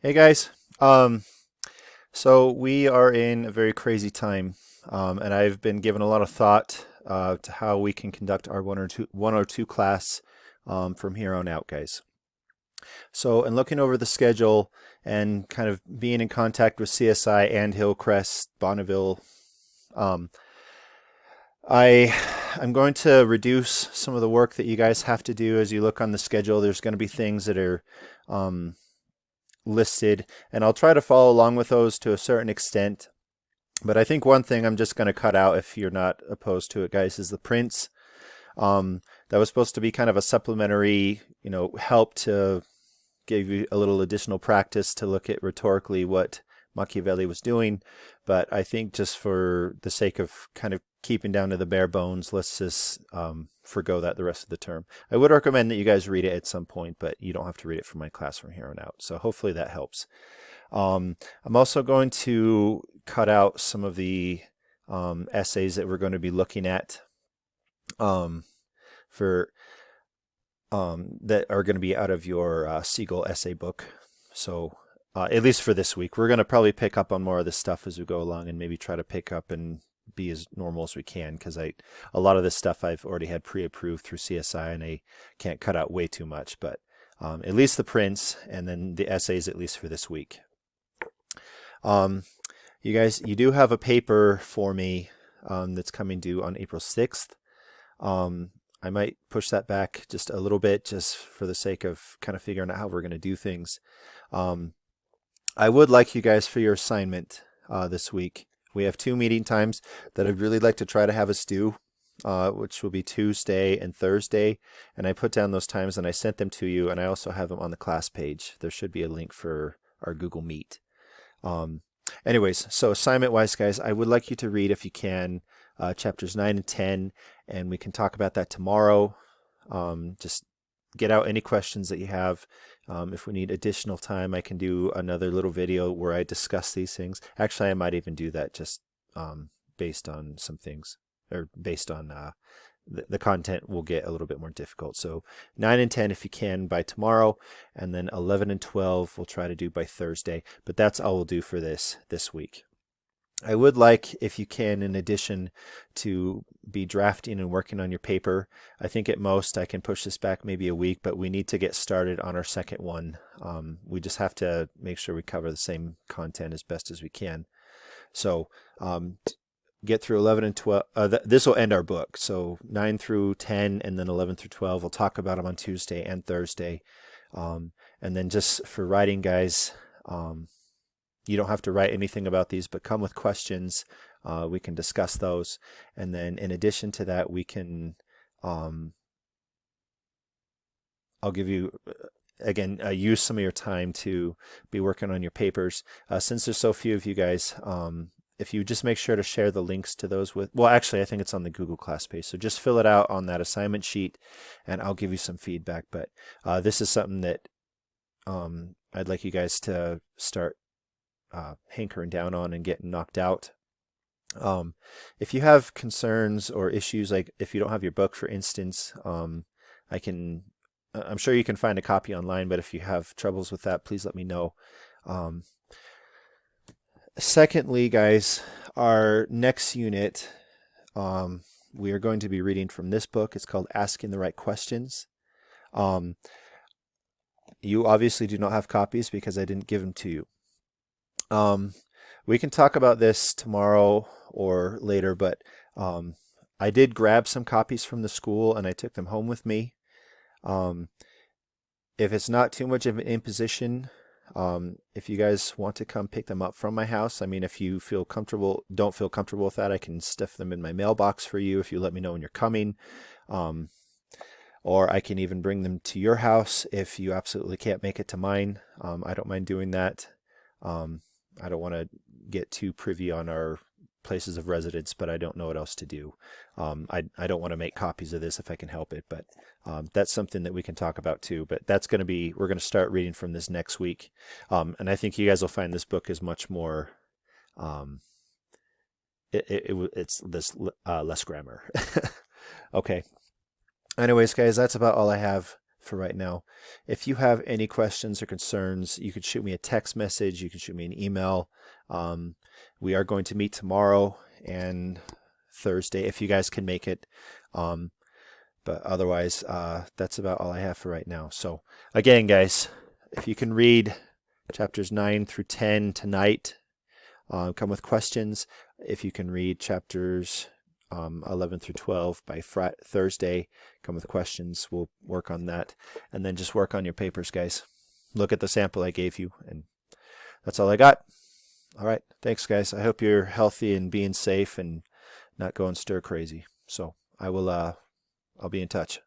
Hey guys, um, so we are in a very crazy time, and I've been given a lot of thought to how we can conduct our one or two class from here on out, guys. So, in looking over the schedule and kind of being in contact with CSI and Hillcrest, Bonneville, um, I I'm going to reduce some of the work that you guys have to do as you look on the schedule. There's going to be things that are um, listed, and I'll try to follow along with those to a certain extent. But I think one thing I'm just going to cut out, if you're not opposed to it, guys, is the prints. That was supposed to be kind of a supplementary, help to give you a little additional practice to look at rhetorically what Machiavelli was doing. But I think just for the sake of kind of keeping down to the bare bones, let's just forgo that the rest of the term. I would recommend that you guys read it at some point, but you don't have to read it for my class from here on out. So hopefully that helps. I'm also going to cut out some of the essays that we're going to be looking at um, for that are going to be out of your Siegel essay book. So at least for this week, we're going to probably pick up on more of this stuff as we go along, and maybe try to pick up and be as normal as we can, because a lot of this stuff I've already had pre-approved through CSI, and I can't cut out way too much. But at least the prints, and then the essays at least for this week. Um, you guys, you do have a paper for me that's coming due on April 6th. Um, I might push that back just a little bit, just for the sake of kind of figuring out how we're going to do things. Um, I would like you guys for your assignment this week. We have two meeting times that I'd really like to try to have us do, which will be Tuesday and Thursday. And I put down those times and I sent them to you, and I also have them on the class page. There should be a link for our Google Meet. Um, Anyways, so assignment wise, guys, I would like you to read, if you can, chapters 9 and 10, and we can talk about that tomorrow. Just get out any questions that you have. If we need additional time, I can do another little video where I discuss these things. Actually, I might even do that just based on some things, or based on the content will get a little bit more difficult. So 9 and 10 if you can by tomorrow, and then 11 and 12 we'll try to do by Thursday. But that's all we'll do for this week. I would like, if you can, in addition, to be drafting and working on your paper. I think at most I can push this back maybe a week, but we need to get started on our second one. We just have to make sure we cover the same content as best as we can. So get through 11 and 12. This will end our book. So 9 through 10, and then 11 through 12. We'll talk about them on Tuesday and Thursday. And then just for writing, guys, you don't have to write anything about these, but come with questions. We can discuss those. And then in addition to that, we can, I'll give you, again, use some of your time to be working on your papers. Since there's so few of you guys, if you just make sure to share the links to those with, well, actually, I think it's on the Google class page. So just fill it out on that assignment sheet, and I'll give you some feedback. But this is something that I'd like you guys to start hankering down on and getting knocked out. If you have concerns or issues, like if you don't have your book, for instance, I'm sure you can find a copy online, but if you have troubles with that, please let me know. Secondly, guys, our next unit, we are going to be reading from this book. It's called Asking the Right Questions. You obviously do not have copies because I didn't give them to you. We can talk about this tomorrow or later, but I did grab some copies from the school and I took them home with me. If it's not too much of an imposition, if you guys want to come pick them up from my house, I mean, if you don't feel comfortable with that, I can stuff them in my mailbox for you if you let me know when you're coming. Or I can even bring them to your house if you absolutely can't make it to mine. I don't mind doing that. I don't want to get too privy on our places of residence, but I don't know what else to do. I don't want to make copies of this if I can help it, but that's something that we can talk about too. But we're going to start reading from this next week. And I think you guys will find this book is much more, it's this less grammar. Okay. Anyways, guys, that's about all I have for right now. If you have any questions or concerns, you could shoot me a text message. You can shoot me an email. We are going to meet tomorrow and Thursday if you guys can make it. But otherwise, that's about all I have for right now. So again, guys, if you can read chapters 9 through 10 tonight, come with questions. If you can read chapters 11 through 12 by Thursday, come with questions. We'll work on that. And then just work on your papers, guys. Look at the sample I gave you. And that's all I got. All right. Thanks, guys. I hope you're healthy and being safe and not going stir crazy. So I'll be in touch.